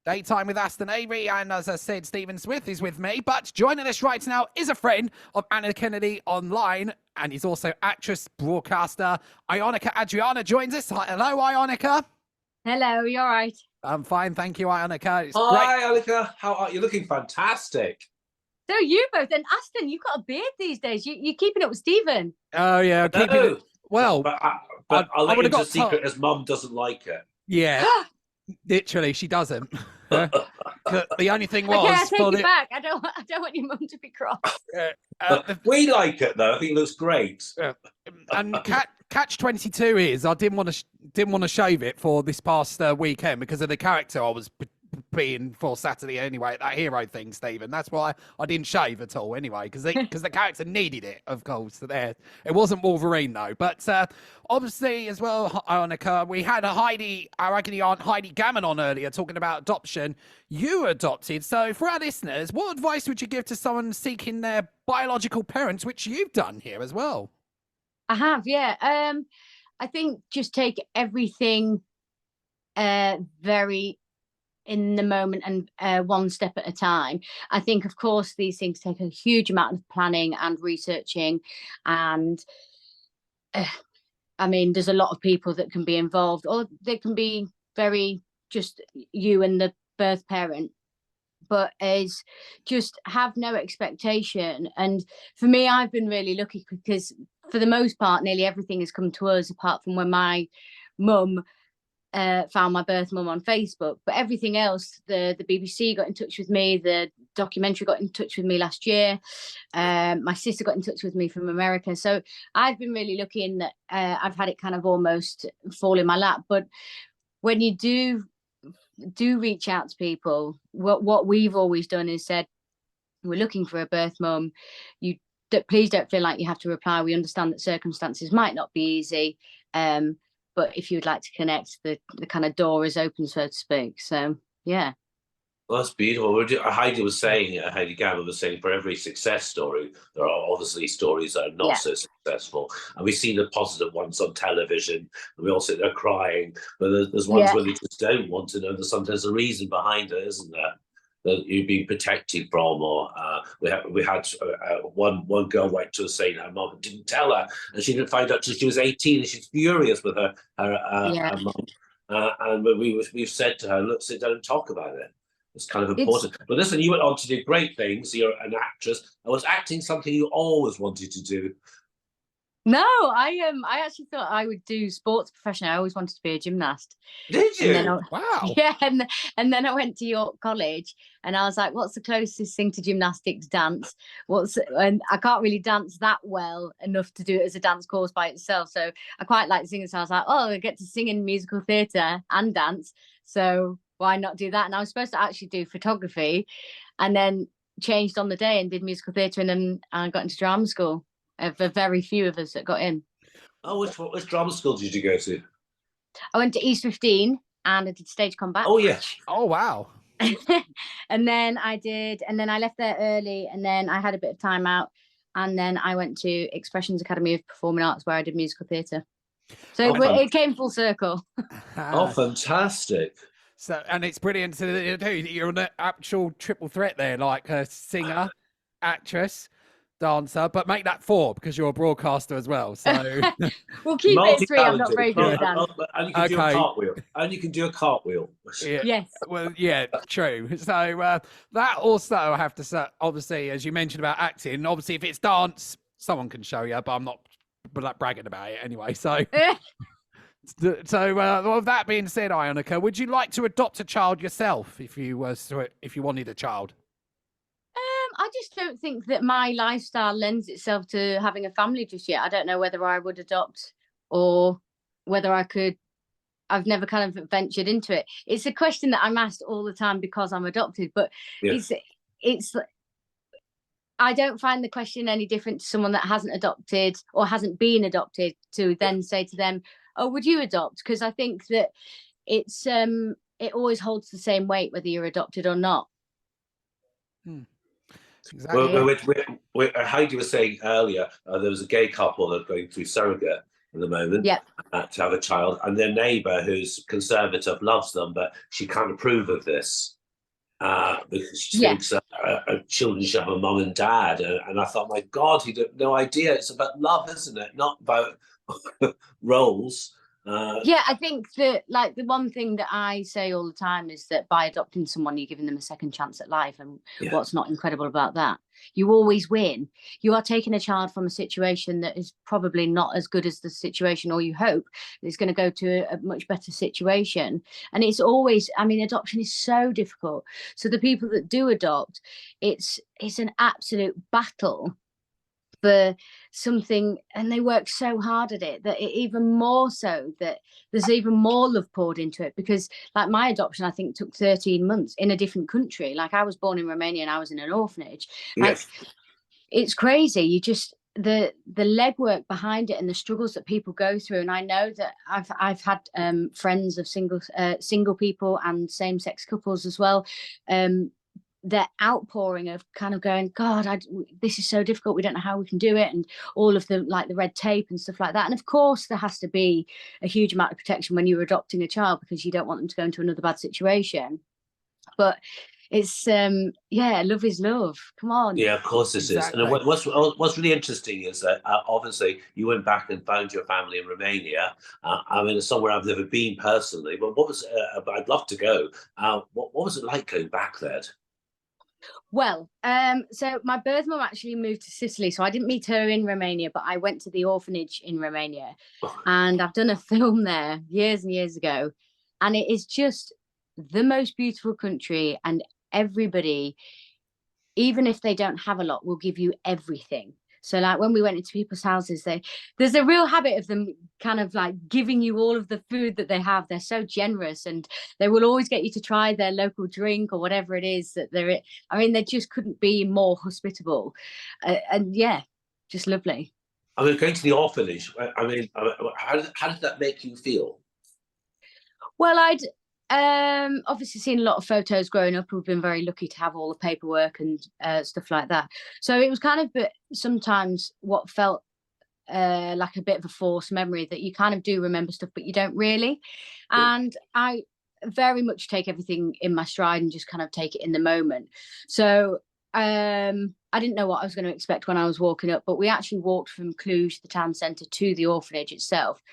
Daytime with Aston Avery, and as I said, Stephen Smith is with me. But joining us right now is a friend of Anna Kennedy online, and he's also actress, broadcaster. Ionica Adriana joins us. Hello, Ionica. Hello, you all right? I'm fine, thank you, Ionica. It's Hi, great. Ionica. How are you? Looking fantastic. So you both, and Aston, you've got a beard these days. You're keeping up with Stephen. Oh yeah, keeping it. Well, but I'll let would you have into a got secret. His mum doesn't like it. Yeah, literally, she doesn't. The only thing was, okay, I take it back. I don't want your mum to be cross. We like it though. I think it looks great. And catch-22 is I didn't want to shave it for this past weekend because of the character I was being for Saturday anyway, that hero thing, Stephen. That's why I didn't shave at all anyway, because the character needed it, of course. There, it wasn't Wolverine though. But obviously as well, Ionica, we had our agony aunt Heidi Gammon on earlier talking about adoption. You adopted, so for our listeners, what advice would you give to someone seeking their biological parents, which you've done here as well? I have, yeah. I think just take everything very in the moment and one step at a time. I think, of course, these things take a huge amount of planning and researching, and I mean, there's a lot of people that can be involved, or they can be very just you and the birth parent. But is just have no expectation. And for me, I've been really lucky because for the most part, nearly everything has come to us, apart from when my mum found my birth mum on Facebook. But everything else, the BBC got in touch with me, the documentary got in touch with me last year, my sister got in touch with me from America. So I've been really lucky in that I've had it kind of almost fall in my lap. But when you do reach out to people, what we've always done is said, we're looking for a birth mum. Please don't feel like you have to reply. We understand that circumstances might not be easy, but if you would like to connect, the kind of door is open, so to speak. So yeah. Well, that's beautiful. Heidi Gammon was saying, for every success story, there are obviously stories that are not so successful. And we see the positive ones on television, and we all sit there crying. But there's ones where we just don't want to know. There's sometimes a reason behind it, isn't there? That you've been protected from, or we had one girl went to us saying her mum didn't tell her, and she didn't find out till she was 18, and she's furious with her mum. And we've said to her, look, sit down and talk about it. It's kind of important. But listen, you went on to do great things. You're an actress. Was acting something you always wanted to do? No, I actually thought I would do sports professionally. I always wanted to be a gymnast. Did you? Wow. Yeah, and then I went to York College, and I was like, what's the closest thing to gymnastics? Dance. And I can't really dance that well enough to do it as a dance course by itself. So I quite like singing. So I was like, oh, I get to sing in musical theatre and dance. So why not do that? And I was supposed to actually do photography, and then changed on the day and did musical theatre, and then I got into drama school. For very few of us that got in. Oh, which drama school did you go to? I went to East 15 and I did stage combat. Oh, yeah. Oh, wow. and then I left there early, and then I had a bit of time out, and then I went to Expressions Academy of Performing Arts, where I did musical theatre. So it came full circle. Oh, fantastic. So, and it's brilliant to do. You're an actual triple threat there, like a singer, actress, dancer, but make that 4 because you're a broadcaster as well. So we'll keep it 3. I'm not very good at dance. And you can do a cartwheel. And you can do a cartwheel. Yeah. Yes. Well, yeah, true. So that also, I have to say, obviously, as you mentioned about acting, obviously if it's dance, someone can show you, but I'm not bragging about it anyway. So with that being said, Ionica, would you like to adopt a child yourself if you wanted a child? I just don't think that my lifestyle lends itself to having a family just yet. I don't know whether I would adopt or whether I could. I've never kind of ventured into it. It's a question that I'm asked all the time because I'm adopted, but it's I don't find the question any different to someone that hasn't adopted or hasn't been adopted to then say to them, oh, would you adopt? Because I think that it's it always holds the same weight whether you're adopted or not. Exactly. Heidi was saying earlier, there was a gay couple that are going through surrogate, at the moment Yeah. To have a child, and their neighbour, who's conservative, loves them, but she can't approve of this because she thinks children should have a mum and dad. And I thought, my God, you have no idea. It's about love, isn't it? Not about roles. Yeah, I think that, like, the one thing that I say all the time is that by adopting someone, you're giving them a second chance at life. And what's not incredible about that? You always win. You are taking a child from a situation that is probably not as good as the situation, or you hope it's going to go to a much better situation. And it's always, I mean, adoption is so difficult. So the people that do adopt, it's an absolute battle for something, and they work so hard at it that even more so that there's even more love poured into it, because like my adoption, I think, took 13 months in a different country. Like, I was born in Romania and I was in an orphanage. Like, it's crazy. You just, the legwork behind it and the struggles that people go through. And I know that I've had friends of single people and same-sex couples as well, that outpouring of kind of going, God, this is so difficult, we don't know how we can do it, and all of the, like, the red tape and stuff like that. And of course there has to be a huge amount of protection when you're adopting a child, because you don't want them to go into another bad situation. But it's love is love. Come on. Yeah, of course this is. And what's really interesting is that obviously you went back and found your family in Romania. I mean, it's somewhere I've never been personally, but I'd love to go. What was it like going back there? Well, so my birth mum actually moved to Sicily, so I didn't meet her in Romania, but I went to the orphanage in Romania, and I've done a film there years and years ago, and it is just the most beautiful country, and everybody, even if they don't have a lot, will give you everything. So, like, when we went into people's houses, there's a real habit of them kind of like giving you all of the food that they have. They're so generous, and they will always get you to try their local drink or whatever it is that they're. I mean, they just couldn't be more hospitable, and yeah, just lovely. I mean, going to the orphanage, I mean, how did that make you feel? Well, I'd obviously seen a lot of photos growing up. We've been very lucky to have all the paperwork and stuff like that. So it was kind of, but sometimes what felt like a bit of a forced memory, that you kind of do remember stuff, but you don't really. And I very much take everything in my stride and just kind of take it in the moment. So I didn't know what I was going to expect when I was walking up, but we actually walked from Cluj, the town centre, to the orphanage itself.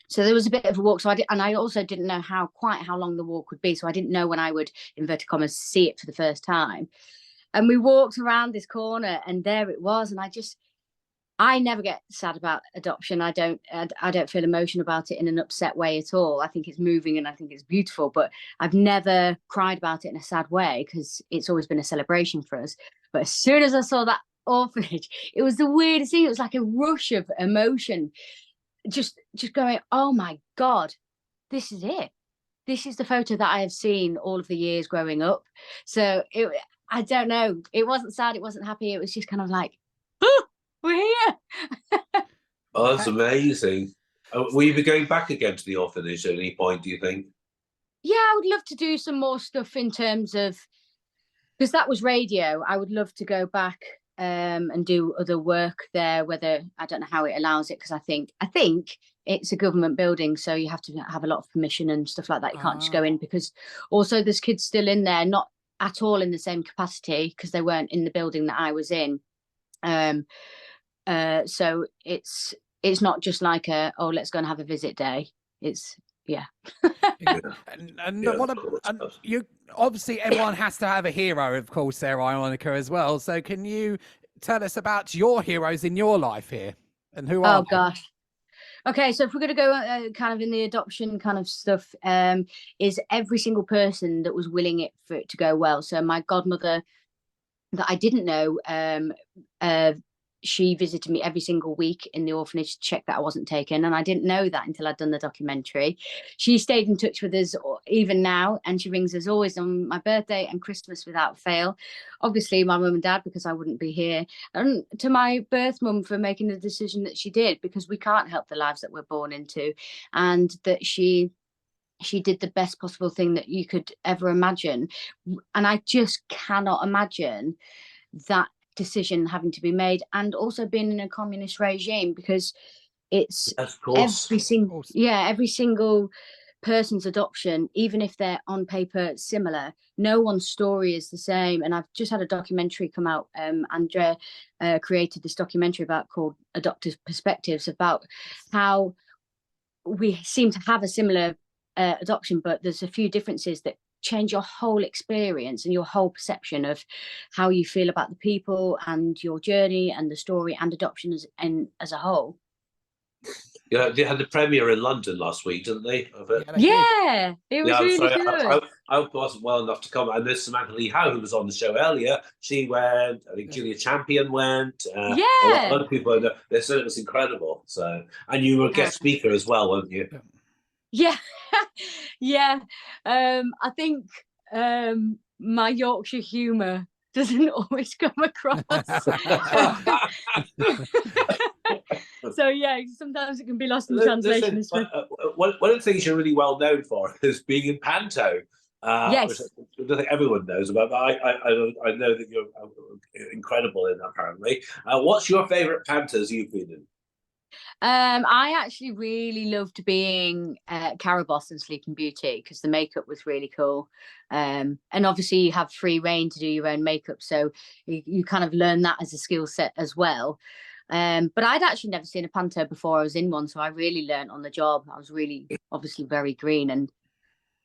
So there was a bit of a walk. So I also didn't know quite how long the walk would be. So I didn't know when I would, inverted commas, see it for the first time. And we walked around this corner, and there it was. And I never get sad about adoption. I don't feel emotion about it in an upset way at all. I think it's moving and I think it's beautiful, but I've never cried about it in a sad way, because it's always been a celebration for us. But as soon as I saw that orphanage, it was the weirdest thing. It was like a rush of emotion. Just going, oh my God, this is it. This is the photo that I have seen all of the years growing up. So I don't know. It wasn't sad. It wasn't happy. It was just kind of like, oh, we're here. Oh, that's amazing. Will you be going back again to the orphanage at any point, do you think? Yeah, I would love to do some more stuff in terms of, because that was radio. I would love to go back and do other work there, whether, I don't know how it allows it, because I think it's a government building, so you have to have a lot of permission and stuff like that. You can't just go in, because also there's kids still in there, not at all in the same capacity, because they weren't in the building that I was in. So it's not just like let's go and have a visit day. It's And you obviously, everyone has to have a hero, of course, there, Ionica, as well. So can you tell us about your heroes in your life here, and who are they? Gosh. Okay, so if we're going to go kind of in the adoption kind of stuff, is every single person that was willing for it to go well. So my godmother, that I didn't know, she visited me every single week in the orphanage to check that I wasn't taken. And I didn't know that until I'd done the documentary. She stayed in touch with us even now, and she rings us always on my birthday and Christmas without fail. Obviously, my mum and dad, because I wouldn't be here. And to my birth mum for making the decision that she did, because we can't help the lives that we're born into. And that she did the best possible thing that you could ever imagine. And I just cannot imagine that decision having to be made, and also being in a communist regime, because It's Of course. every single person's adoption, even if they're on paper similar, no one's story is the same. And I've just had a documentary come out. Andrea created this documentary called Adoptive Perspectives, about how we seem to have a similar adoption, but there's a few differences that change your whole experience and your whole perception of how you feel about the people and your journey and the story and adoption as a whole. Yeah, they had the premiere in London last week, didn't they? Yeah, it was really good. I wasn't well enough to come. And there's Samantha Lee Howe, who was on the show earlier. She went. I think Julia Champion went. A lot of people. They said it was incredible. So, and you were a guest speaker as well, weren't you? Yeah, yeah. I think my Yorkshire humour doesn't always come across. So yeah, sometimes it can be lost in translation. Listen, one of the things you're really well known for is being in panto. Yes. Which I think everyone knows about, but I know that you're incredible in that, apparently. What's your favourite pantos you've been in? I actually really loved being Caraboss in Sleeping Beauty, because the makeup was really cool. And obviously you have free reign to do your own makeup, so you kind of learn that as a skill set as well. But I'd actually never seen a panto before I was in one, so I really learned on the job. I was really obviously very green, and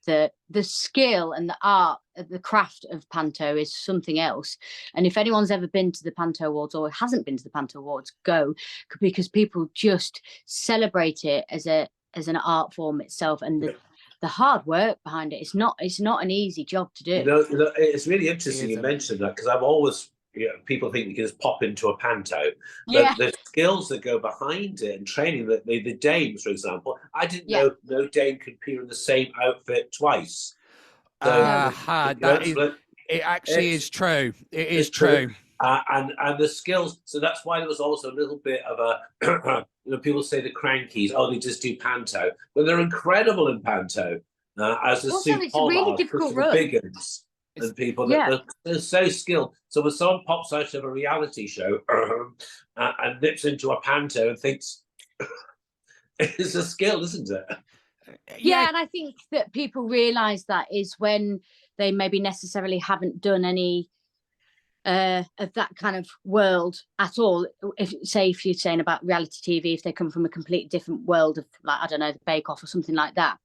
the skill and the art, the craft of panto is something else. And if anyone's ever been to the Panto Awards or hasn't been to the Panto Awards, go, because people just celebrate it as an art form itself, and the hard work behind it. It's not an easy job to do. You know, it's really interesting you mentioned that, because I've always, people think you can just pop into a panto, but the skills that go behind it and training, that the dames, for example, I didn't know no dame could appear in the same outfit twice. So, it actually is true. It is true. And the skills. So that's why there was also a little bit of a, people say the crankies, they just do panto, but they're incredible in panto. As a also, it's a really difficult role. Biggins and people that they're so skilled. So when someone pops out of a reality show and nips into a panto and thinks it's a skill, isn't it? Yeah, and I think that people realise that is when they maybe necessarily haven't done any of that kind of world at all. If you're saying about reality TV, if they come from a completely different world of, like, I don't know, the Bake Off or something like that,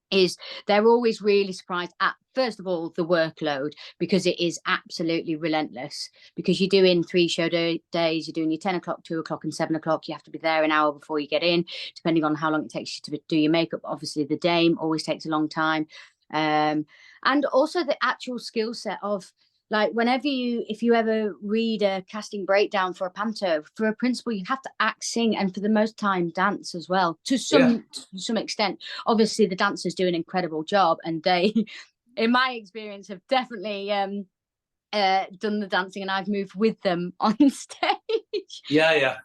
is they're always really surprised at, first of all, the workload, because it is absolutely relentless, because you're doing 3 show days, you're doing your 10 o'clock, 2 o'clock and 7 o'clock. You have to be there an hour before you get in, depending on how long it takes you to do your makeup. Obviously the dame always takes a long time, and also the actual skill set of, like, if you ever read a casting breakdown for a panto, for a principal, you have to act, sing, and for the most time dance as well, to some extent. Obviously the dancers do an incredible job, and they, in my experience, have definitely done the dancing, and I've moved with them on stage. I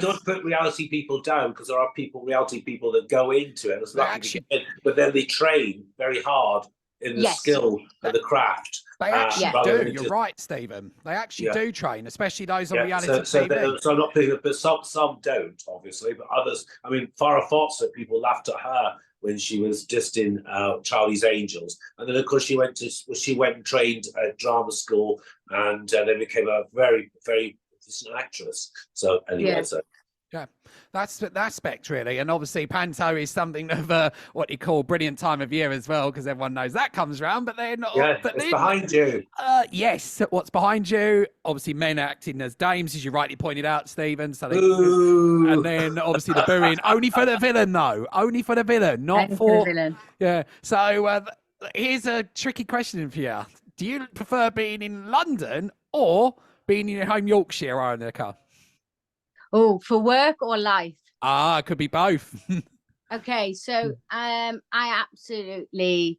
don't put reality people down, because there are reality people that go into it. It's lucky but then they train very hard in the skill and the craft. They actually do. You're right, Stephen. They actually do train, especially those on reality TV. So I'm not picking, but some don't, obviously, but others. I mean, Farrah Fawcett, people laughed at her when she was just in Charlie's Angels, and then of course she went and trained at drama school, and then became a very, very decent actress. So anyway, yeah, that's the aspect, really. And obviously panto is something of what you call brilliant time of year as well, because everyone knows that comes around. But then it's behind you. Yes, what's behind you? Obviously men acting as dames, as you rightly pointed out, Stephen. So and then obviously the booing, only for the villain though, only for the villain, not for the villain. Yeah. So here's a tricky question for you: do you prefer being in London or being in your home Yorkshire, Ionica? Oh, for work or life? It could be both. Okay, so I absolutely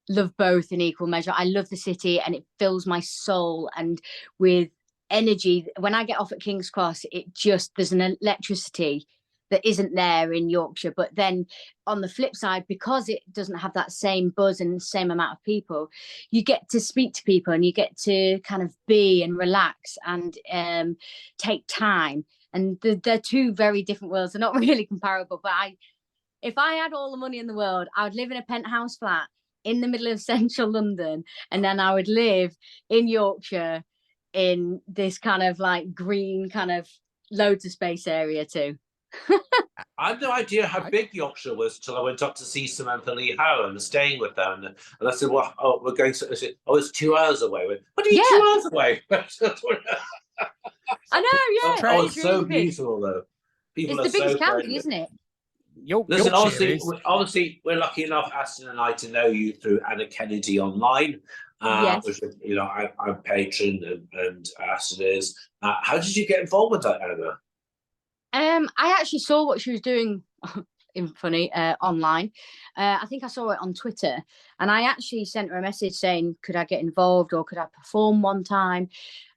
love both in equal measure. I love the city, and it fills my soul and with energy. When I get off at King's Cross, there's an electricity that isn't there in Yorkshire. But then on the flip side, because it doesn't have that same buzz and the same amount of people, you get to speak to people and you get to kind of be and relax and take time. and they're two very different worlds. They're not really comparable. But if I had all the money in the world, I would live in a penthouse flat in the middle of central London, and then I would live in Yorkshire in this kind of like green kind of loads of space area too. I had no idea how big Yorkshire was until I went up to see Samantha Lee Howe and staying with them. And I said, well, we're going to, I said, it's 2 hours away. What are you 2 hours away? I know, yeah. Oh, it's so beautiful though. People it's the biggest county, isn't it? Listen, obviously, we're lucky enough, Aston and I, to know you through Anna Kennedy online. Yes. Which, you know, I'm patron and Aston is. How did you get involved with that, Anna? I actually saw what she was doing online. I think I saw it on Twitter, and I actually sent her a message saying, could I get involved or could I perform one time?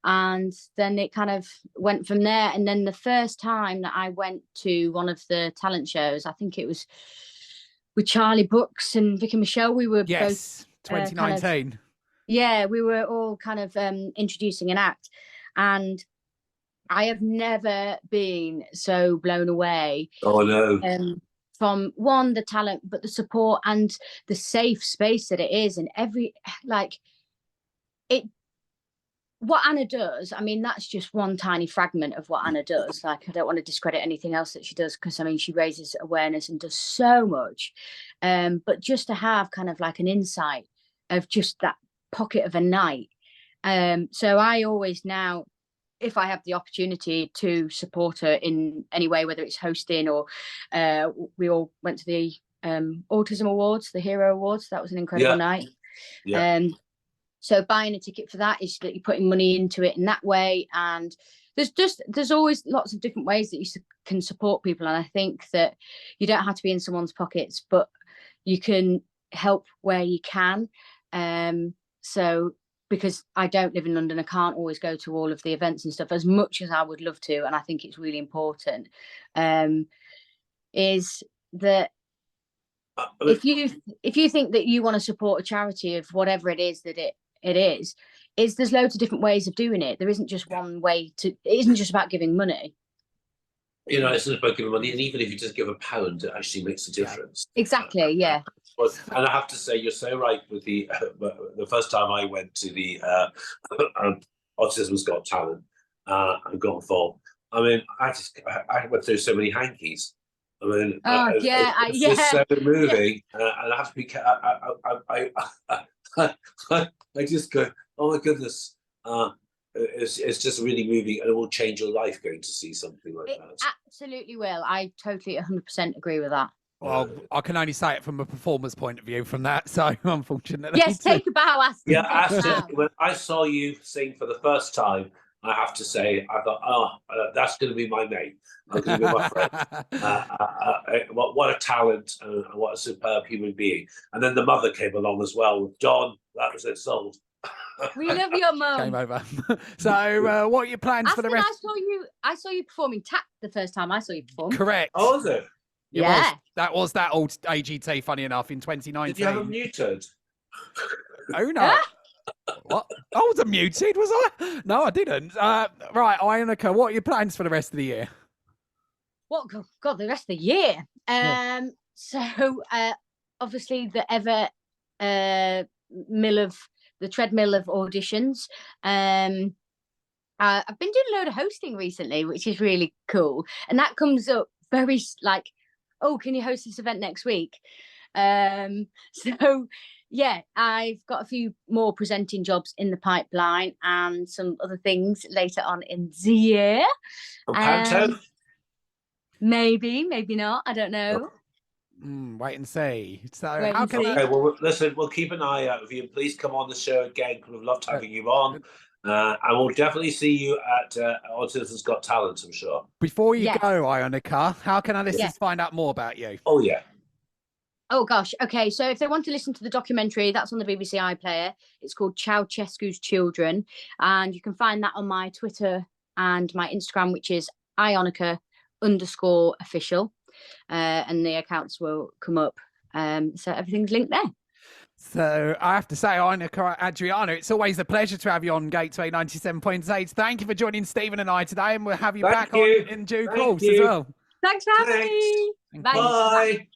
And then it kind of went from there. And then the first time that I went to one of the talent shows, I think it was with Charlie Brooks and Vicky Michelle. We were both 2019. We were all kind of introducing an act, and I have never been so blown away. Oh no! From one, the talent, but the support and the safe space that it is, and what Anna does. I mean, that's just one tiny fragment of what Anna does. Like, I don't want to discredit anything else that she does, because I mean, she raises awareness and does so much. But just to have kind of like an insight of just that pocket of a night. So I always now, if I have the opportunity to support her in any way, whether it's hosting or we all went to the Autism Awards, the Hero Awards. That was an incredible night. Yeah. So buying a ticket for that is that you're putting money into it in that way. And there's always lots of different ways that you can support people. And I think that you don't have to be in someone's pockets, but you can help where you can. So because I don't live in London, I can't always go to all of the events and stuff as much as I would love to. And I think it's really important, is that if you think that you want to support a charity of whatever it is that it is there's loads of different ways of doing it. There isn't just one way to, it isn't just about giving money. You know, it's not about giving money, and even if you just give £1, it actually makes a difference. Exactly, yeah. And I have to say, you're so right with the first time I went to the Autism's Got Talent and got involved. I mean, I went through so many hankies. I mean, it's just so moving, and I have to be. I just go, oh my goodness. It's just really moving, and it will change your life going to see something like that. Absolutely will. I totally 100% agree with that. Well, I can only say it from a performer's point of view from that, so unfortunately. Yes, take a bow, Aston. Yeah, Aston, when I saw you sing for the first time, I have to say, I thought, that's going to be my mate. I'm going to be my friend. What a talent, and what a superb human being. And then the mother came along as well with John. That was it, sold. We love your mum. Game over. So, what are your plans for the rest? I saw you performing tap the first time I saw you perform. Correct. Oh, was it? Yeah. That was that old AGT, funny enough, in 2019. Did you have them muted? Oh, no. What? I wasn't muted, was I? No, I didn't. Right, Ionica, what are your plans for the rest of the year? What? God, the rest of the year. So, obviously, the treadmill of auditions. I've been doing a load of hosting recently, which is really cool. And that comes up very like, oh, can you host this event next week? So yeah, I've got a few more presenting jobs in the pipeline and some other things later on in the year. Maybe not. I don't know. Wait and see. So well, listen, we'll keep an eye out for you. Please come on the show again. We've loved having you on. And we'll definitely see you at Autism's Got Talent, I'm sure. Before you go, Ionica, how can our listeners find out more about you? Oh, yeah. Oh, gosh. Okay, so if they want to listen to the documentary, that's on the BBC iPlayer. It's called Ceausescu's Children. And you can find that on my Twitter and my Instagram, which is Ionica_official. And the accounts will come up. So everything's linked there. So I have to say, Ionica Adriana, it's always a pleasure to have you on Gateway 97.8. Thank you for joining Stephen and I today, and we'll have you back on in due course as well. Thanks for having me. Thank Bye. you. Bye.